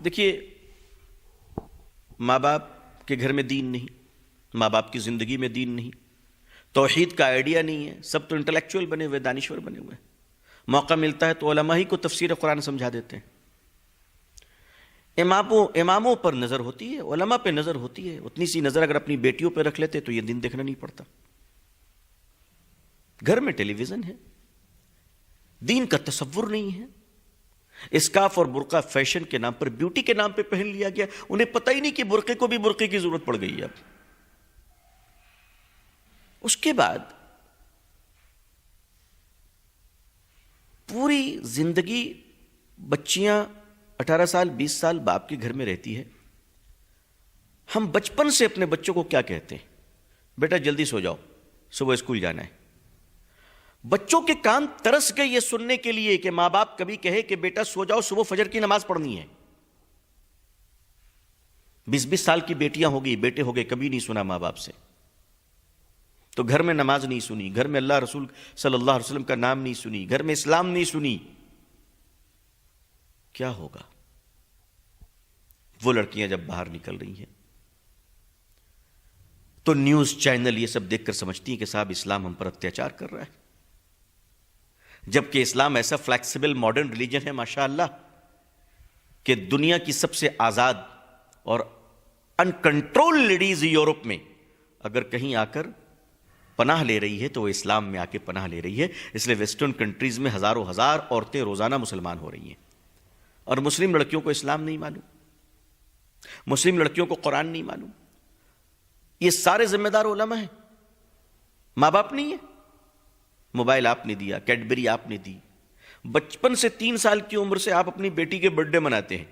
دیکھیے، ماں باپ کے گھر میں دین نہیں، ماں باپ کی زندگی میں دین نہیں، توحید کا آئیڈیا نہیں ہے، سب تو انٹلیکچوئل بنے ہوئے، دانشور بنے ہوئے ہیں۔ موقع ملتا ہے تو علماء ہی کو تفسیر قرآن سمجھا دیتے ہیں۔ اماموں پر نظر ہوتی ہے، علماء پہ نظر ہوتی ہے، اتنی سی نظر اگر اپنی بیٹیوں پہ رکھ لیتے تو یہ دن دیکھنا نہیں پڑتا۔ گھر میں ٹیلی ویژن ہے، دین کا تصور نہیں ہے، اسکارف اور برقع فیشن کے نام پر، بیوٹی کے نام پہ پہن لیا گیا، انہیں پتہ ہی نہیں کہ برقعے کو بھی برقعے کی ضرورت پڑ گئی ہے اب۔ اس کے بعد پوری زندگی بچیاں 18 سال 20 سال باپ کے گھر میں رہتی ہے۔ ہم بچپن سے اپنے بچوں کو کیا کہتے ہیں؟ بیٹا جلدی سو جاؤ، صبح اسکول جانا ہے۔ بچوں کے کان ترس گئے یہ سننے کے لیے کہ ماں باپ کبھی کہے کہ بیٹا سو جاؤ، صبح فجر کی نماز پڑھنی ہے۔ 20-20 سال کی بیٹیاں ہو گئی، بیٹے ہو گئے، کبھی نہیں سنا ماں باپ سے۔ تو گھر میں نماز نہیں سنی، گھر میں اللہ رسول صلی اللہ علیہ وسلم کا نام نہیں سنی، گھر میں اسلام نہیں سنی، کیا ہوگا؟ وہ لڑکیاں جب باہر نکل رہی ہیں تو نیوز چینل یہ سب دیکھ کر سمجھتی ہیں کہ صاحب اسلام ہم پر اتیاچار کر رہا ہے، جبکہ اسلام ایسا فلیکسیبل ماڈرن ریلیجن ہے ماشاءاللہ کہ دنیا کی سب سے آزاد اور انکنٹرول لیڈیز یورپ میں اگر کہیں آ کر پناہ لے رہی ہے تو وہ اسلام میں آ کے پناہ لے رہی ہے۔ اس لیے ویسٹرن کنٹریز میں ہزاروں ہزار عورتیں روزانہ مسلمان ہو رہی ہیں، اور مسلم لڑکیوں کو اسلام نہیں معلوم، مسلم لڑکیوں کو قرآن نہیں معلوم۔ یہ سارے ذمہ دار علماء ہیں، ماں باپ نہیں ہے۔ موبائل آپ نے دیا، کیڈبری آپ نے دی، بچپن سے 3 سال کی عمر سے آپ اپنی بیٹی کے برتھ ڈے مناتے ہیں،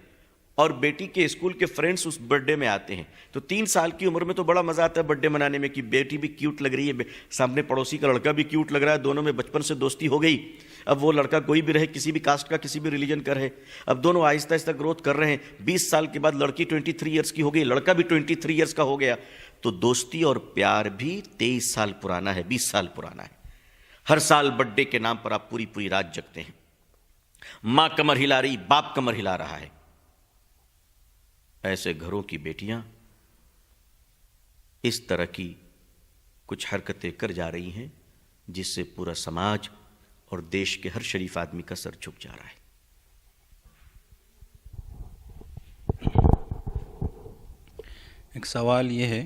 اور بیٹی کے اسکول کے فرینڈز اس برتھ ڈے میں آتے ہیں، تو 3 سال کی عمر میں تو بڑا مزہ آتا ہے برتھ ڈے منانے میں کہ بیٹی بھی کیوٹ لگ رہی ہے، سامنے پڑوسی کا لڑکا بھی کیوٹ لگ رہا ہے، دونوں میں بچپن سے دوستی ہو گئی۔ اب وہ لڑکا کوئی بھی رہے، کسی بھی کاسٹ کا، کسی بھی ریلیجن کا رہے، اب دونوں آہستہ آہستہ گروتھ کر رہے ہیں۔ 20 سال کے بعد لڑکی 23 ایئرس کی ہو گئی، لڑکا بھی 23 ایئرس کا ہو گیا، تو دوستی اور پیار بھی 23 سال پرانا ہے، 20 سال پرانا ہے۔ ہر سال برتھ ڈے کے نام پر آپ پوری پوری رات جگتے ہیں، ماں کمر ہلا رہی، باپ کمر ہلا رہا ہے۔ ایسے گھروں کی بیٹیاں اس طرح کی کچھ حرکتیں کر جا رہی ہیں جس سے پورا سماج اور دیش کے ہر شریف آدمی کا سر جھک جا رہا ہے۔ ایک سوال یہ ہے،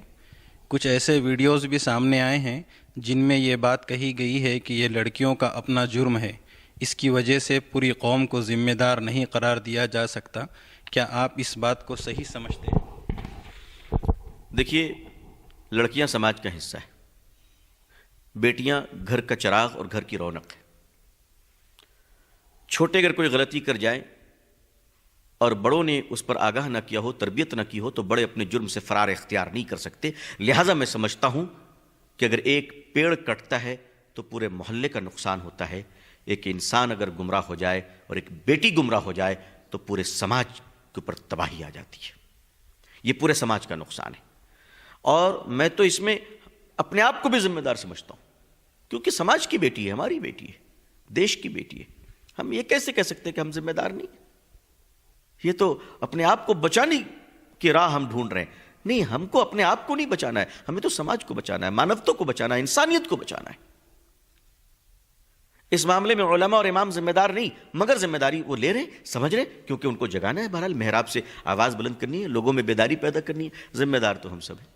کچھ ایسے ویڈیوز بھی سامنے آئے ہیں جن میں یہ بات کہی گئی ہے کہ یہ لڑکیوں کا اپنا جرم ہے، اس کی وجہ سے پوری قوم کو ذمہ دار نہیں قرار دیا جا سکتا، کیا آپ اس بات کو صحیح سمجھتے ہیں؟ دیکھیے، لڑکیاں سماج کا حصہ ہے، بیٹیاں گھر کا چراغ اور گھر کی رونق ہے۔ چھوٹے اگر کوئی غلطی کر جائے اور بڑوں نے اس پر آگاہ نہ کیا ہو، تربیت نہ کی ہو، تو بڑے اپنے جرم سے فرار اختیار نہیں کر سکتے۔ لہٰذا میں سمجھتا ہوں کہ اگر ایک پیڑ کٹتا ہے تو پورے محلے کا نقصان ہوتا ہے، ایک انسان اگر گمراہ ہو جائے اور ایک بیٹی گمراہ ہو جائے تو پورے سماج کے اوپر تباہی آ جاتی ہے۔ یہ پورے سماج کا نقصان ہے، اور میں تو اس میں اپنے آپ کو بھی ذمہ دار سمجھتا ہوں، کیونکہ سماج کی بیٹی ہے، ہماری بیٹی ہے، دیش کی بیٹی ہے۔ ہم یہ کیسے کہہ سکتے کہ ہم ذمہ دار نہیں ہیں؟ یہ تو اپنے آپ کو بچانے کی راہ ہم ڈھونڈ رہے ہیں۔ نہیں، ہم کو اپنے آپ کو نہیں بچانا ہے، ہمیں تو سماج کو بچانا ہے، مانوتا کو بچانا ہے، انسانیت کو بچانا ہے۔ اس معاملے میں علماء اور امام ذمہ دار نہیں، مگر ذمہ داری وہ لے رہے، سمجھ رہے، کیونکہ ان کو جگانا ہے، بہرحال محراب سے آواز بلند کرنی ہے، لوگوں میں بیداری پیدا کرنی ہے، ذمہ دار تو ہم سب ہیں۔